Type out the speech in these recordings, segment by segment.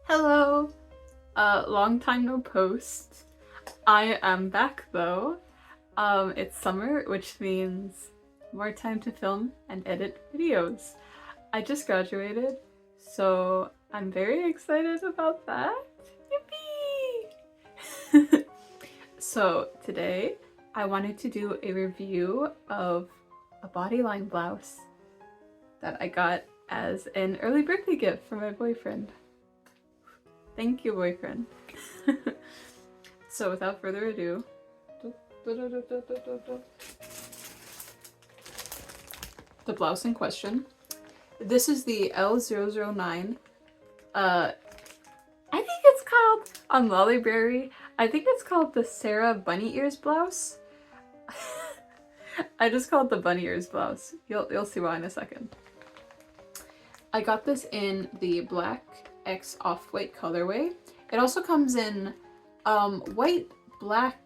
Hello! Long time no post. I am back though. It's summer, which means more time to film and edit videos. I just graduated, so I'm very excited about that. Yippee! So today I wanted to do a review of a Bodyline blouse that I got as an early birthday gift from my boyfriend. Thank you, boyfriend. So without further ado, the blouse in question. This is the L009. I think it's called, on Lolliberry, I think it's called the Sarah Bunny Ears blouse. I just call it the Bunny Ears blouse. You'll see why in a second. I got this in the black X off-white colorway. It also comes in white, black,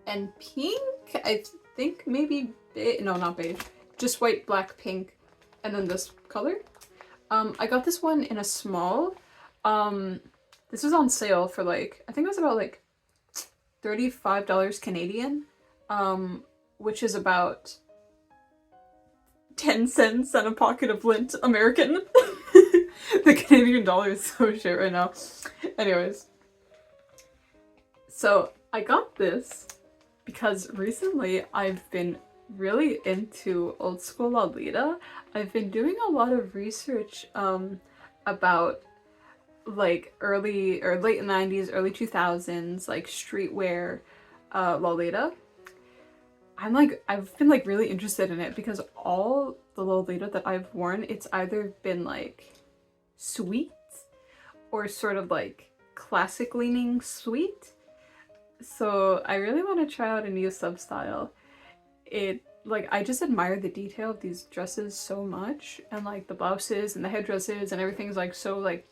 and pink. I think maybe no, not beige. Just white, black, pink, and then this color. I got this one in a small. This was on sale for like, I think it was about like $35 Canadian, which is about 10 cents and a pocket of lint American. The Canadian dollar is so shit right now. Anyways. So I got this because recently I've been really into old school Lolita. I've been doing a lot of research about like early or late 90s, early 2000s, like streetwear Lolita. I've been like really interested in it because all the Lolita that I've worn, it's either been like sweet or sort of like classic leaning sweet. So I really want to try out a new sub-style. I just admire the detail of these dresses so much, and like the blouses and the headdresses and everything's like so like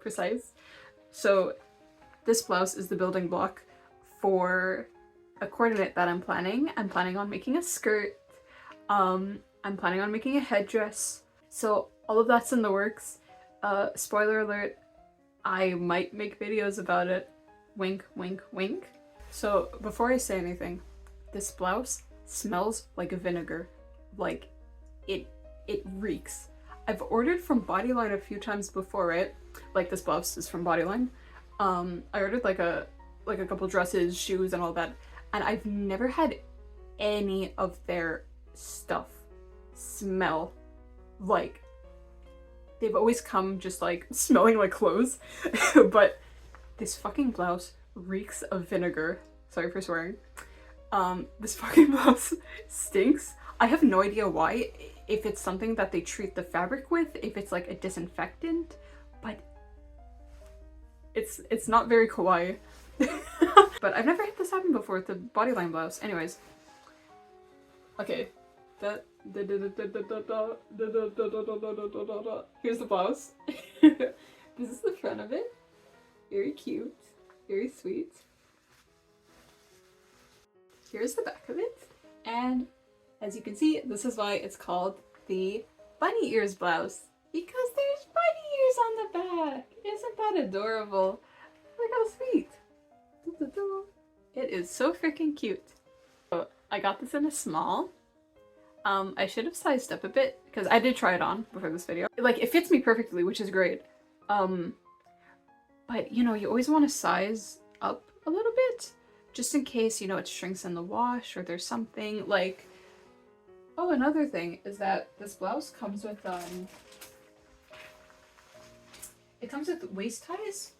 precise. So this blouse is the building block for a coordinate that I'm planning. I'm planning on making a skirt. I'm planning on making a headdress. So all of that's in the works. Spoiler alert, I might make videos about it. Wink, wink, wink. So before I say anything, this blouse smells like vinegar. Like, it reeks. I've ordered from Bodyline a few times before, right? Like this blouse is from Bodyline. I ordered like a couple dresses, shoes, and all that, and I've never had any of their stuff smell like, they've always come just like smelling like clothes. But this fucking blouse reeks of vinegar. Sorry for swearing. This fucking blouse stinks. I have no idea why, if it's something that they treat the fabric with, if it's like a disinfectant, but it's not very kawaii. But I've never had this happen before with the Bodyline blouse. Anyways. Okay. Here's the blouse. This is the front of it. Very cute. Very sweet. Here's the back of it. And as you can see, this is why it's called the Bunny Ears blouse. Because there's bunny ears on the back. Isn't that adorable? Look how sweet. It is so freaking cute. So I got this in a small. I should have sized up a bit because I did try it on before this video. Like, it fits me perfectly, which is great. But you know, you always want to size up a little bit just in case, you know, it shrinks in the wash or there's something like. Oh, another thing is that this blouse comes with it comes with waist ties.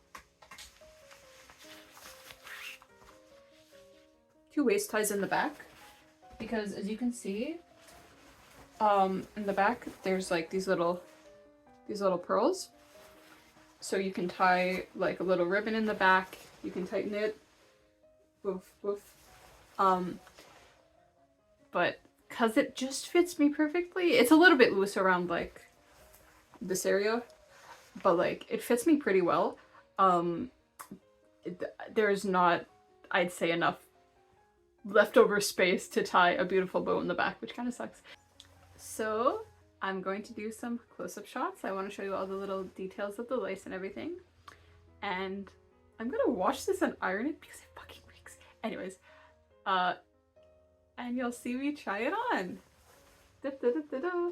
2 waist ties in the back, because as you can see, in the back there's like these little pearls, so you can tie like a little ribbon in the back. You can tighten it. Woof woof. But because it just fits me perfectly, it's a little bit loose around like this area, but like it fits me pretty well. There's not, I'd say, enough leftover space to tie a beautiful bow in the back, which kind of sucks. So I'm going to do some close-up shots. I want to show you all the little details of the lace and everything. And I'm gonna wash this and iron it because it fucking reeks. Anyways, and you'll see me try it on. Da, da, da, da, da.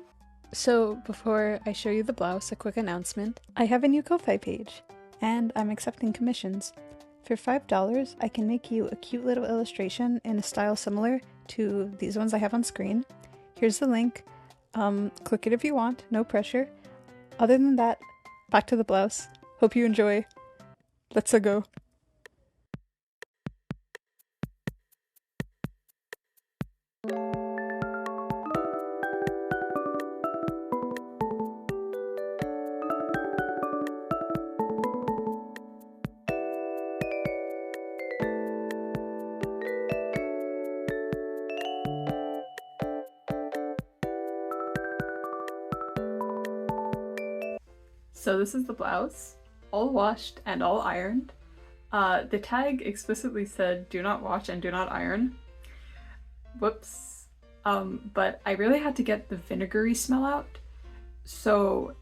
So before I show you the blouse, a quick announcement. I have a new Ko-Fi page, and I'm accepting commissions. For $5, I can make you a cute little illustration in a style similar to these ones I have on screen. Here's the link. Click it if you want, no pressure. Other than that, back to the blouse. Hope you enjoy. Let's go. So this is the blouse, all washed and all ironed. The tag explicitly said do not wash and do not iron. Whoops. But I really had to get the vinegary smell out, so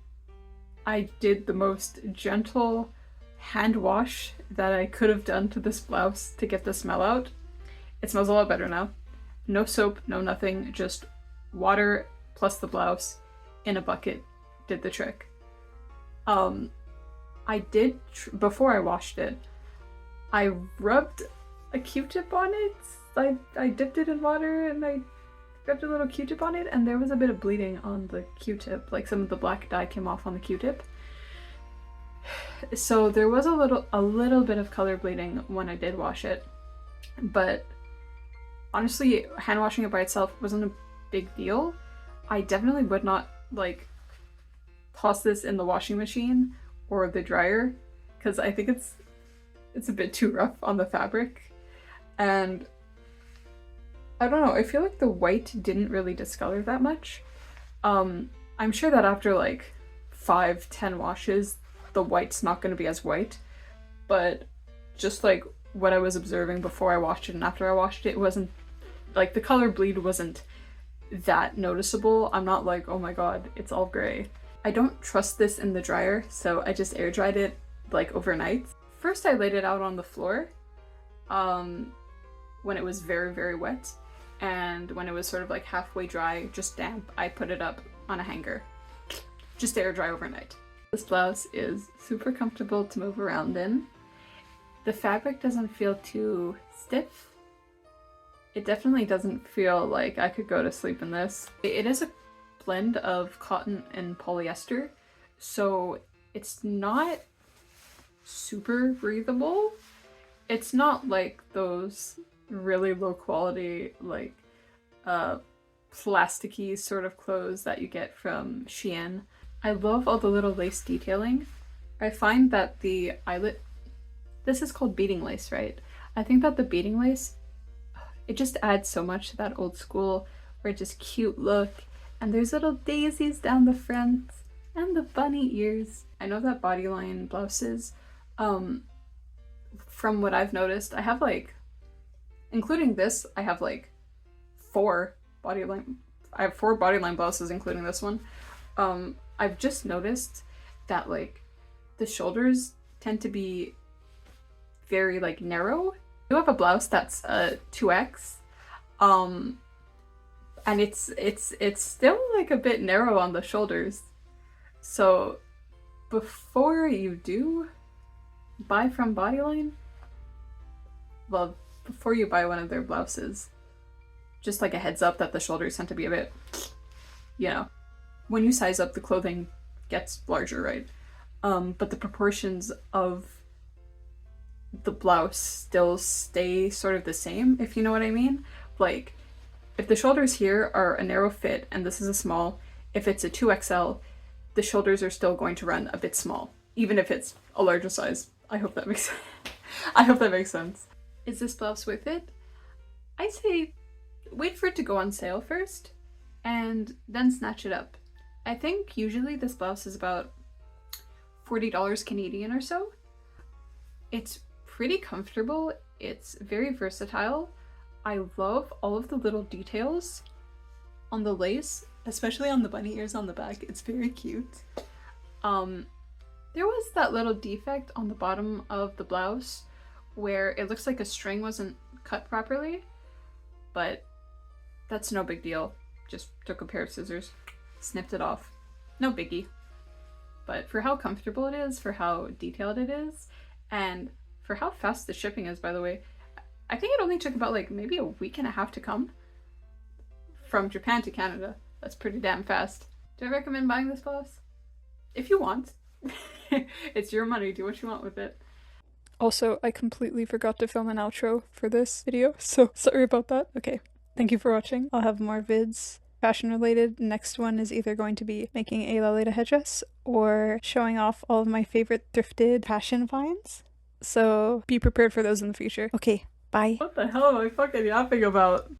I did the most gentle hand wash that I could have done to this blouse to get the smell out. It smells a lot better now. No soap, no nothing, just water plus the blouse in a bucket did the trick. I did, before I washed it, I rubbed a Q-tip on it. I dipped it in water and I rubbed a little Q-tip on it, and there was a bit of bleeding on the Q-tip, like some of the black dye came off on the Q-tip. So there was a little bit of color bleeding when I did wash it, but honestly, hand washing it by itself wasn't a big deal. I definitely would not like toss this in the washing machine or the dryer because I think it's a bit too rough on the fabric, and I don't know, I feel like the white didn't really discolor that much. I'm sure that after like 5-10 washes the white's not going to be as white, but just like what I was observing before I washed it and after I washed it, it wasn't like the color bleed wasn't that noticeable. I'm not like, oh my god, it's all gray. I don't trust this in the dryer, so I just air dried it like overnight. First I laid it out on the floor when it was very, very wet, and when it was sort of like halfway dry, just damp, I put it up on a hanger. Just air dry overnight. This blouse is super comfortable to move around in. The fabric doesn't feel too stiff. It definitely doesn't feel like I could go to sleep in this. It is a blend of cotton and polyester, so it's not super breathable. It's not like those really low quality like plasticky sort of clothes that you get from Shein. I love all the little lace detailing. I find that the eyelet, this is called beading lace, right? I think that the beading lace, it just adds so much to that old school or just cute look. And there's little daisies down the front and the bunny ears. I know that Bodyline blouses, from what I've noticed, I have like, including this, I have like 4 Bodyline blouses, including this one. I've just noticed that like the shoulders tend to be very like narrow. You have a blouse that's a 2X, and it's still like a bit narrow on the shoulders. So before you do buy from Bodyline, well, before you buy one of their blouses, just like a heads up that the shoulders tend to be a bit, you know, when you size up, the clothing gets larger, right? But the proportions of the blouse still stay sort of the same, if you know what I mean. Like, if the shoulders here are a narrow fit and this is a small, if it's a 2XL, the shoulders are still going to run a bit small, even if it's a larger size. I hope that makes I hope that makes sense. Is this blouse worth it? I say wait for it to go on sale first and then snatch it up. I think usually this blouse is about $40 Canadian or so. It's pretty comfortable. It's very versatile. I love all of the little details on the lace. especially on the bunny ears on the back. It's very cute. There was that little defect on the bottom of the blouse where it looks like a string wasn't cut properly, but that's no big deal. Just took a pair of scissors, snipped it off. No biggie. But for how comfortable it is, for how detailed it is, and for how fast the shipping is, by the way, I think it only took about like maybe a week and a half to come from Japan to Canada. That's pretty damn fast. Do I recommend buying this blouse? If you want. It's your money, do what you want with it. Also, I completely forgot to film an outro for this video, so sorry about that. Okay, thank you for watching. I'll have more vids fashion related. Next one is either going to be making a Lolita headdress or showing off all of my favorite thrifted fashion finds. So be prepared for those in the future. Okay, bye. What the hell am I fucking yapping about?